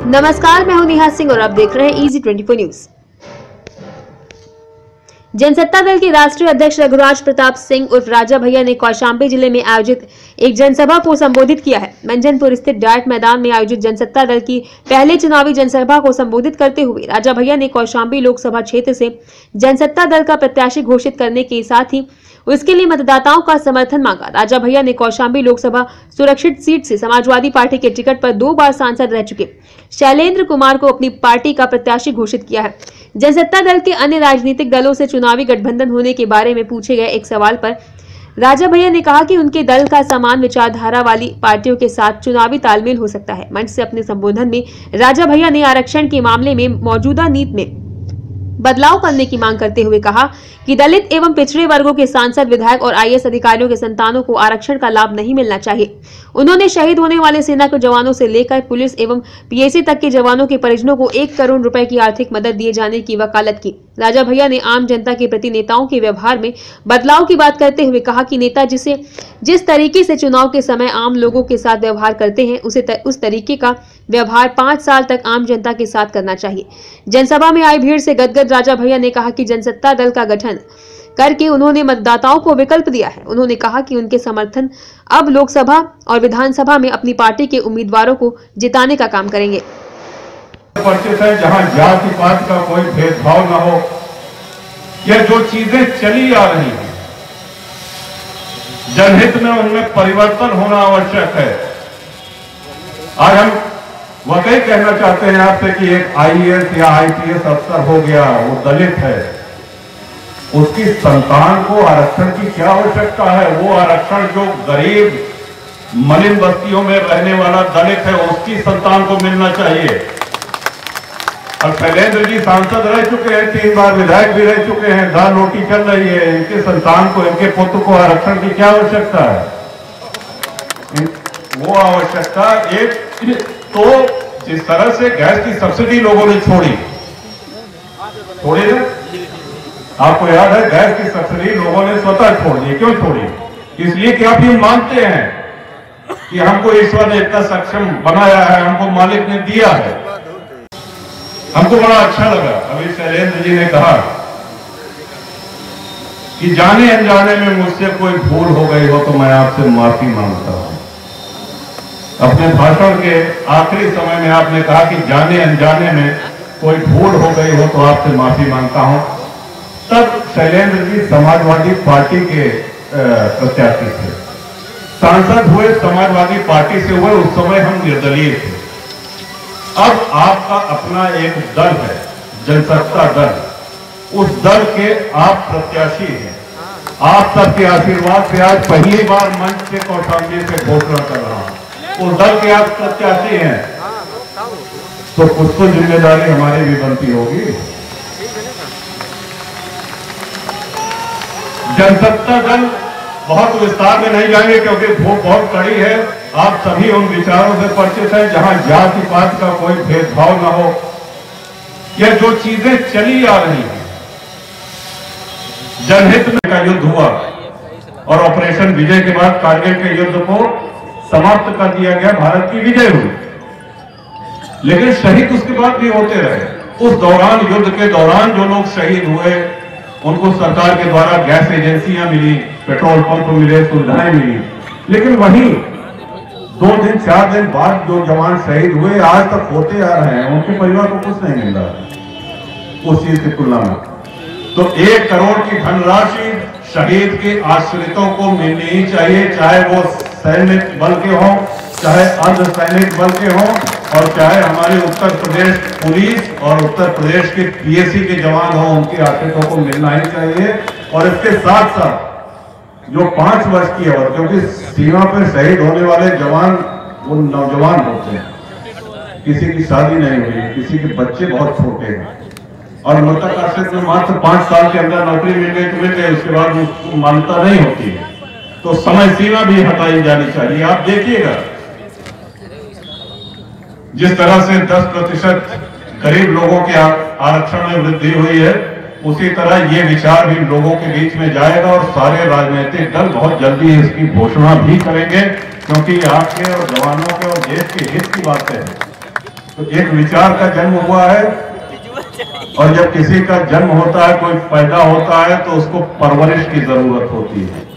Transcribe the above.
नमस्कार, मैं हूं नेहा सिंह और आप देख रहे हैं इजी 24 न्यूज। जनसत्ता दल के राष्ट्रीय अध्यक्ष रघुराज प्रताप सिंह उर्फ राजा भैया ने कौशाम्बी जिले में आयोजित एक जनसभा को संबोधित किया है। मंजनपुर स्थित डायट मैदान में आयोजित जनसत्ता दल की पहले चुनावी जनसभा को संबोधित करते हुए राजा भैया ने कौशाम्बी लोकसभा क्षेत्र से जनसत्ता दल का प्रत्याशी घोषित करने के साथ ही उसके लिए मतदाताओं का समर्थन मांगा। राजा भैया ने कौशाम्बी लोकसभा सुरक्षित सीट से समाजवादी पार्टी के टिकट पर 2 बार सांसद रह चुके शैलेंद्र कुमार को अपनी पार्टी का प्रत्याशी घोषित किया है। जनसत्ता दल के अन्य राजनीतिक दलों से चुनावी गठबंधन होने के बारे में पूछे गए एक सवाल पर राजा भैया ने कहा कि उनके दल का समान विचारधारा वाली पार्टियों के साथ चुनावी तालमेल हो सकता है। मंच से अपने संबोधन में राजा भैया ने आरक्षण के मामले में मौजूदा नीति में बदलाव करने की मांग करते हुए कहा कि दलित एवं पिछड़े वर्गों के सांसद, विधायक और आईएएस अधिकारियों के संतानों को आरक्षण का लाभ नहीं मिलना चाहिए। उन्होंने शहीद होने वाले सेना के जवानों से लेकर पुलिस एवं पीएसी तक के जवानों के परिजनों को 1 करोड़ रुपए की आर्थिक मदद दिए जाने की वकालत की। राजा भैया ने आम जनता के प्रति नेताओं के व्यवहार में बदलाव की बात करते हुए कहा कि नेता जिस तरीके से चुनाव के समय आम लोगों के साथ व्यवहार करते हैं उस तरीके का व्यवहार 5 साल तक आम जनता के साथ करना चाहिए। जनसभा में आई भीड़ से गदगद राजा भैया ने कहा कि जनसत्ता दल का गठन करके उन्होंने मतदाताओं को विकल्प दिया है। उन्होंने कहा कि उनके समर्थन अब लोकसभा और विधानसभा में अपनी पार्टी के उम्मीदवारों को जिताने का काम करेंगे। जहां जाति पात का कोई भेदभाव न हो, यह जो चीजें चली आ रही हैं जनहित में उनमें परिवर्तन होना आवश्यक है। आज हम वाकई कहना चाहते हैं आपसे कि एक आईएएस या आईपीएस अफसर हो गया, वो दलित है, उसकी संतान को आरक्षण की क्या आवश्यकता है? वो आरक्षण जो गरीब मलिन बस्तियों में रहने वाला दलित है उसकी संतान को मिलना चाहिए। और शैलेंद्र जी सांसद रह चुके हैं, 3 बार विधायक भी रह चुके हैं, दाल रोटी चल रही है। इनके संतान को, इनके पुत्र को आरक्षण की क्या आवश्यकता है? वो आवश्यकता एक तो जिस तरह से गैस की सब्सिडी लोगों ने छोड़ी ना, आपको याद है गैस की सब्सिडी लोगों ने स्वतः छोड़ दी। क्यों छोड़ी? इसलिए कि आप ये मानते हैं कि हमको ईश्वर ने इतना सक्षम बनाया है, हमको मालिक ने दिया है। हमको बड़ा अच्छा लगा अभी शैलेंद्र जी ने कहा कि जाने अनजाने में मुझसे कोई भूल हो गई हो तो मैं आपसे माफी मांगता हूं। अपने भाषण के आखिरी समय में आपने कहा कि जाने अनजाने में कोई भूल हो गई हो तो आपसे माफी मांगता हूं। तब शैलेंद्र जी समाजवादी पार्टी के प्रत्याशी थे, सांसद हुए समाजवादी पार्टी से हुए, उस समय हम निर्दलीय थे। अब आपका अपना एक दल है, जनसत्ता दल, उस दल के आप प्रत्याशी हैं। आप सबके आशीर्वाद से आज पहली बार मंच से कौशाम्बी से घोषणा कर रहा हूं, उस दल के आप प्रत्याशी हैं, तो कुछ तो जिम्मेदारी हमारी भी बनती होगी। जनसत्ता दल बहुत विस्तार में नहीं जाएंगे क्योंकि भूख बहुत कड़ी है। आप सभी उन विचारों से परिचित हैं जहां जाति पात का कोई भेदभाव न हो। यह जो चीजें चली आ रही हैं, जनहित में का युद्ध हुआ और ऑपरेशन विजय के बाद कारगिल के युद्ध को समाप्त कर दिया गया, भारत की विजय हुई। लेकिन शहीद उसके बाद भी होते रहे। उस दौरान, युद्ध के दौरान जो लोग शहीद हुए उनको सरकार के द्वारा गैस एजेंसियां मिली, पेट्रोल पंप मिले, सुविधाएं मिली। लेकिन वहीं 2 दिन 4 दिन बाद जो जवान शहीद हुए आज तक होते आ रहे हैं, उनके परिवार को कुछ नहीं मिल रहा उस चीज की तुलना में। तो 1 करोड़ की धनराशि शहीद के आश्रितों को मिलनी ही चाहिए, चाहे वो सैनिक बल के हों, चाहे अर्धसैनिक बल के हों, और चाहे हमारे उत्तर प्रदेश पुलिस और उत्तर प्रदेश के पीएसी के जवान हों, उनके आश्रितों को मिलना ही चाहिए। और इसके साथ साथ जो 5 वर्ष की है, क्योंकि सीमा पर शहीद होने वाले जवान वो नौजवान होते हैं, किसी की शादी नहीं हुई, किसी के बच्चे बहुत छोटे हैं, और मृतक आश्रित में मात्र 5 साल के अंदर नौकरी मिल गई तो मिल गई, उसके बाद उसको मान्यता नहीं होती है। तो समय सीमा भी हटाई जानी चाहिए। आप देखिएगा जिस तरह से 10% गरीब लोगों के आरक्षण में वृद्धि हुई है, उसी तरह ये विचार भी लोगों के बीच में जाएगा और सारे राजनीतिक दल बहुत जल्दी इसकी घोषणा भी करेंगे, क्योंकि आपके और जवानों के और देश के हित की बात है। तो एक विचार का जन्म हुआ है, और जब किसी का जन्म होता है, कोई पैदा होता है, तो उसको परवरिश की जरूरत होती है।